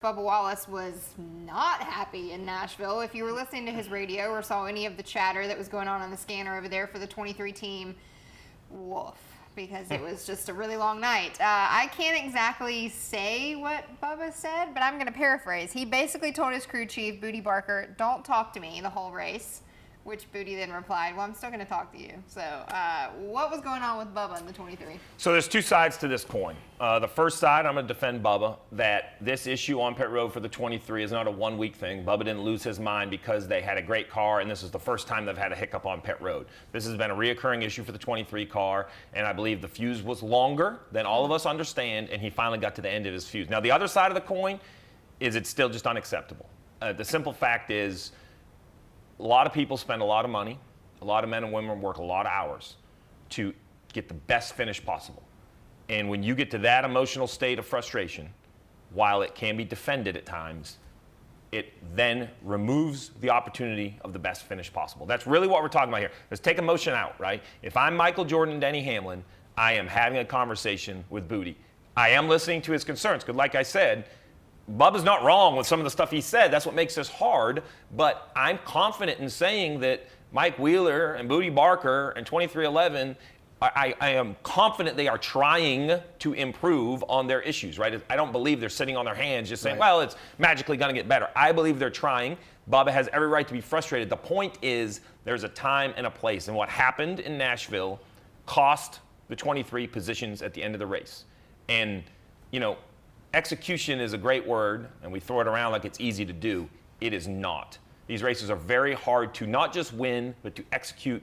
Bubba Wallace was not happy in Nashville. If you were listening to his radio or saw any of the chatter that was going on the scanner over there for the 23 team, woof, because it was just a really long night. I can't exactly say what Bubba said, but I'm going to paraphrase. He basically told his crew chief, Booty Barker, don't talk to me the whole race, which Booty then replied, well, I'm still going to talk to you. So what was going on with Bubba in the 23? So there's two sides to this coin. The first side, I'm going to defend Bubba, that this issue on pit road for the 23 is not a one-week thing. Bubba didn't lose his mind because they had a great car, and this is the first time they've had a hiccup on pit road. This has been a reoccurring issue for the 23 car, and I believe the fuse was longer than all of us understand, and he finally got to the end of his fuse. Now, the other side of the coin is it's still just unacceptable. The simple fact is, a lot of people spend a lot of money, a lot of men and women work a lot of hours to get the best finish possible. And when you get to that emotional state of frustration, while it can be defended at times, it then removes the opportunity of the best finish possible. That's really what we're talking about here. Let's take emotion out, right? If I'm Michael Jordan and Denny Hamlin, I am having a conversation with Booty. I am listening to his concerns, because like I said, Bubba's not wrong with some of the stuff he said. That's what makes this hard. But I'm confident in saying that Mike Wheeler and Booty Barker and 2311, I am confident they are trying to improve on their issues, right? I don't believe they're sitting on their hands just saying, well, it's magically going to get better. I believe they're trying. Bubba has every right to be frustrated. The point is there's a time and a place. And what happened in Nashville cost the 23 positions at the end of the race. And, you know, execution is a great word, and we throw it around like it's easy to do. It is not. These races are very hard to not just win, but to execute.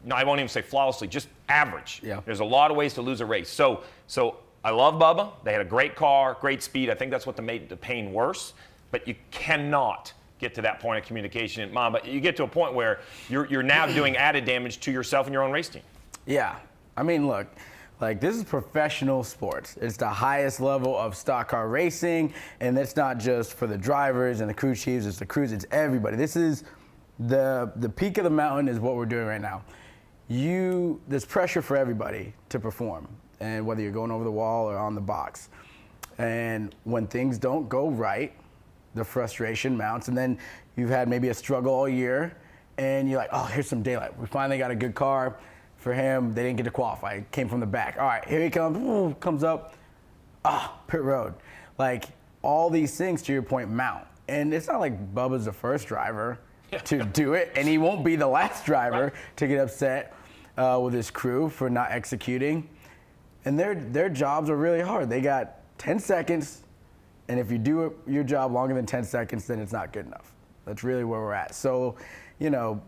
No, I won't even say flawlessly, just average. Yeah. There's a lot of ways to lose a race. So I love Bubba. They had a great car, great speed. I think that's what made the pain worse. But you cannot get to that point of communication. Mom, but you get to a point where you're now doing added damage to yourself and your own race team. Yeah. I mean, look. Like, this is professional sports. It's the highest level of stock car racing, and it's not just for the drivers and the crew chiefs, it's the crews, it's everybody. This is the peak of the mountain is what we're doing right now. There's pressure for everybody to perform, and whether you're going over the wall or on the box. And when things don't go right, the frustration mounts, and then you've had maybe a struggle all year, and you're like, oh, here's some daylight. We finally got a good car. For him, they didn't get to qualify. It came from the back. All right, here he comes. Ooh, comes up. Pit road. Like, all these things, to your point, mount. And it's not like Bubba's the first driver to do it, and he won't be the last driver to get upset with his crew for not executing. And their jobs are really hard. They got 10 seconds, and if you do your job longer than 10 seconds, then it's not good enough. That's really where we're at. So, you know,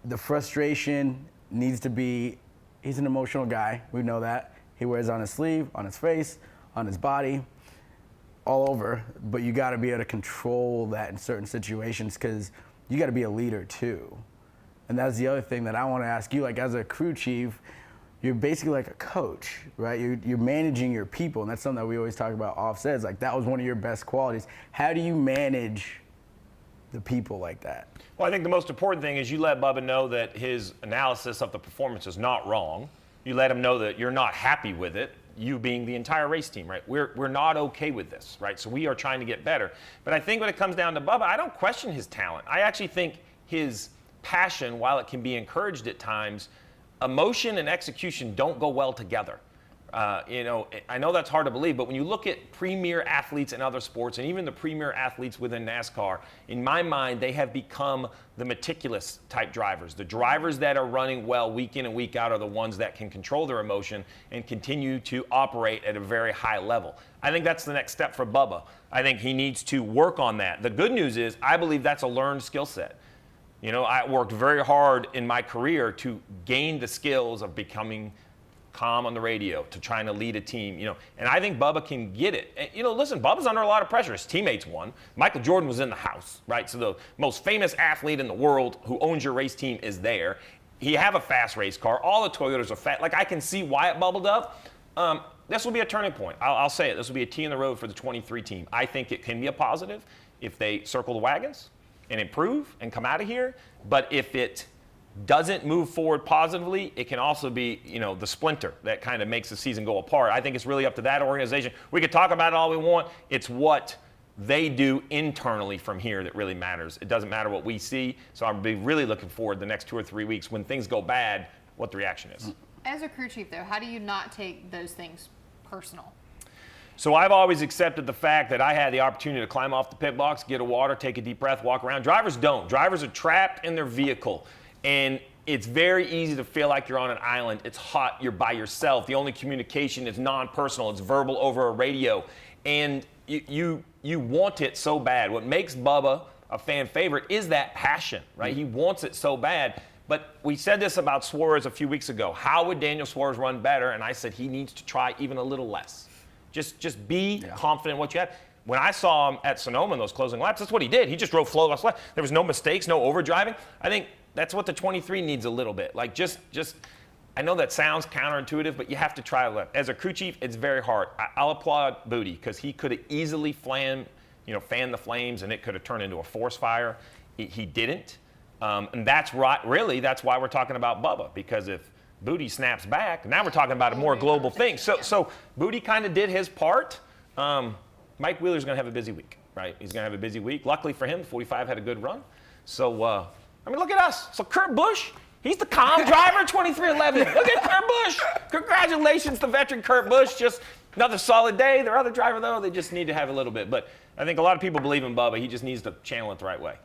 the frustration needs to be, he's an emotional guy. We know that. He wears it on his sleeve, on his face, on his body, all over. But you got to be able to control that in certain situations, because you got to be a leader too. And that's the other thing that I want to ask you. Like, as a crew chief, you're basically like a coach, right? You're managing your people, and that's something that we always talk about offsets. Like, that was one of your best qualities. How do you manage the people like that? Well, I think the most important thing is you let Bubba know that his analysis of the performance is not wrong. You let him know that you're not happy with it, you being the entire race team, right? We're not okay with this, right? So we are trying to get better. But I think when it comes down to Bubba, I don't question his talent. I actually think his passion, while it can be encouraged at times, emotion and execution don't go well together. You know, I know that's hard to believe, but when you look at premier athletes in other sports, and even the premier athletes within NASCAR, in my mind, they have become the meticulous type drivers. The drivers that are running well week in and week out are the ones that can control their emotion and continue to operate at a very high level. I think that's the next step for Bubba. I think he needs to work on that. The good news is, I believe that's a learned skill set. You know, I worked very hard in my career to gain the skills of becoming calm on the radio, to trying to lead a team, you know, and I think Bubba can get it. And, you know, listen, Bubba's under a lot of pressure. His teammates won. Michael Jordan was in the house, right? So the most famous athlete in the world who owns your race team is there. He have a fast race car. All the Toyotas are fast. Like, I can see why it bubbled up. This will be a turning point. I'll say it. This will be a T in the road for the 23 team. I think it can be a positive if they circle the wagons and improve and come out of here. But if it doesn't move forward positively, it can also be, the splinter that kind of makes the season go apart. I think it's really up to that organization. We could talk about it all we want. It's what they do internally from here that really matters. It doesn't matter what we see. So I'll be really looking forward the next 2 or 3 weeks when things go bad, what the reaction is. As a crew chief, though, how do you not take those things personal? So I've always accepted the fact that I had the opportunity to climb off the pit box, get a water, take a deep breath, walk around. Drivers don't. Drivers are trapped in their vehicle. And it's very easy to feel like you're on an island. It's hot. You're by yourself. The only communication is non-personal. It's verbal over a radio. And you want it so bad. What makes Bubba a fan favorite is that passion, right? He wants it so bad. But we said this about Suarez a few weeks ago. How would Daniel Suarez run better? And I said he needs to try even a little less. Just be confident in what you have. When I saw him at Sonoma in those closing laps, that's what he did. He just drove flawless laps. There was no mistakes, no overdriving. I think that's what the 23 needs a little bit. Like just I know that sounds counterintuitive, but you have to try it. As a crew chief, it's very hard. I'll applaud Booty because he could have easily fanned the flames and it could have turned into a forest fire. He didn't. And that's right. Really, that's why we're talking about Bubba, because if Booty snaps back, now we're talking about a more global thing. So Booty kind of did his part. Mike Wheeler's going to have a busy week, right? He's going to have a busy week. Luckily for him, 45 had a good run. So, look at us. So Kurt Busch, he's the calm driver, 2311. Look at Kurt Busch. Congratulations to veteran Kurt Busch. Just another solid day. Their other driver, though, they just need to have a little bit. But I think a lot of people believe in Bubba. He just needs to channel it the right way.